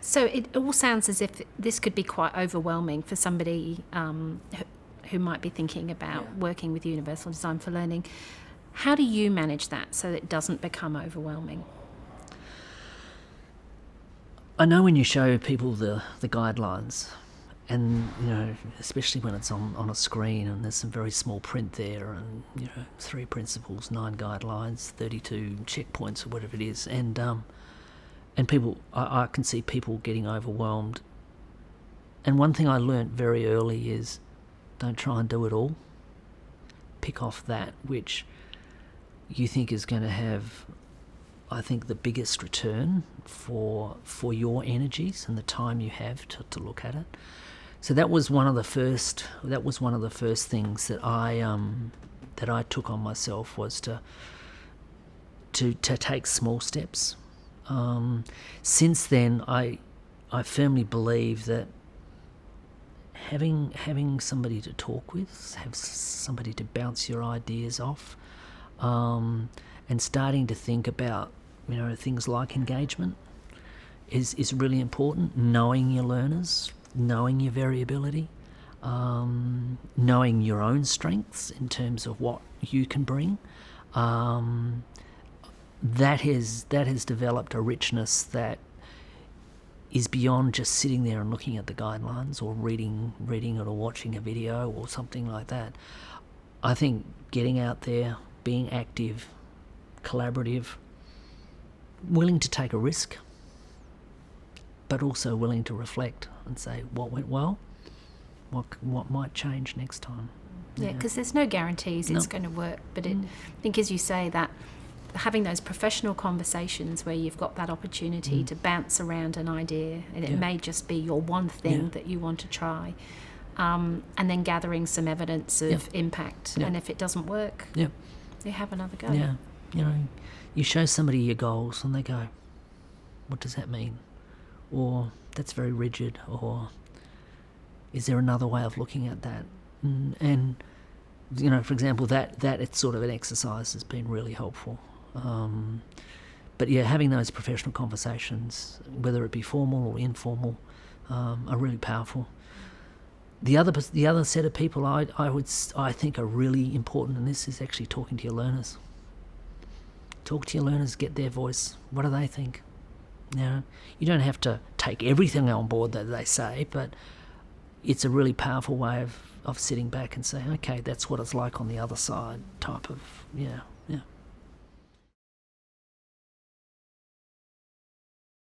So it all sounds as if this could be quite overwhelming for somebody who might be thinking about working with Universal Design for Learning. How do you manage that so that it doesn't become overwhelming? I know when you show people the guidelines, and especially when it's on a screen and there's some very small print there, and 3 principles, 9 guidelines, 32 checkpoints or whatever it is, and people, I can see people getting overwhelmed. And one thing I learnt very early is don't try and do it all. Pick off that which you think is going to have, I think, the biggest return for your energies and the time you have to look at it. So that was one of the first things that I took on myself, was to take small steps. Since then, I firmly believe that having somebody to talk with, have somebody to bounce your ideas off, and starting to think about things like engagement is really important. Knowing your learners, knowing your variability, knowing your own strengths in terms of what you can bring. That has developed a richness that is beyond just sitting there and looking at the guidelines or reading it or watching a video or something like that. I think getting out there, being active, collaborative, willing to take a risk, but also willing to reflect and say what went well, what might change next time. Yeah, because there's no guarantees it's going to work, but I think, as you say, that having those professional conversations where you've got that opportunity to bounce around an idea, and it may just be your one thing that you want to try, and then gathering some evidence of impact, and if it doesn't work, you have another go. You show somebody your goals and they go, what does that mean? Or that's very rigid, or is there another way of looking at that? And for example, that it's sort of an exercise has been really helpful. But having those professional conversations, whether it be formal or informal, are really powerful. The other set of people I think are really important in this is actually talking to your learners. Talk to your learners, get their voice. What do they think? You don't have to take everything on board that they say, but it's a really powerful way of sitting back and saying, okay, that's what it's like on the other side type of,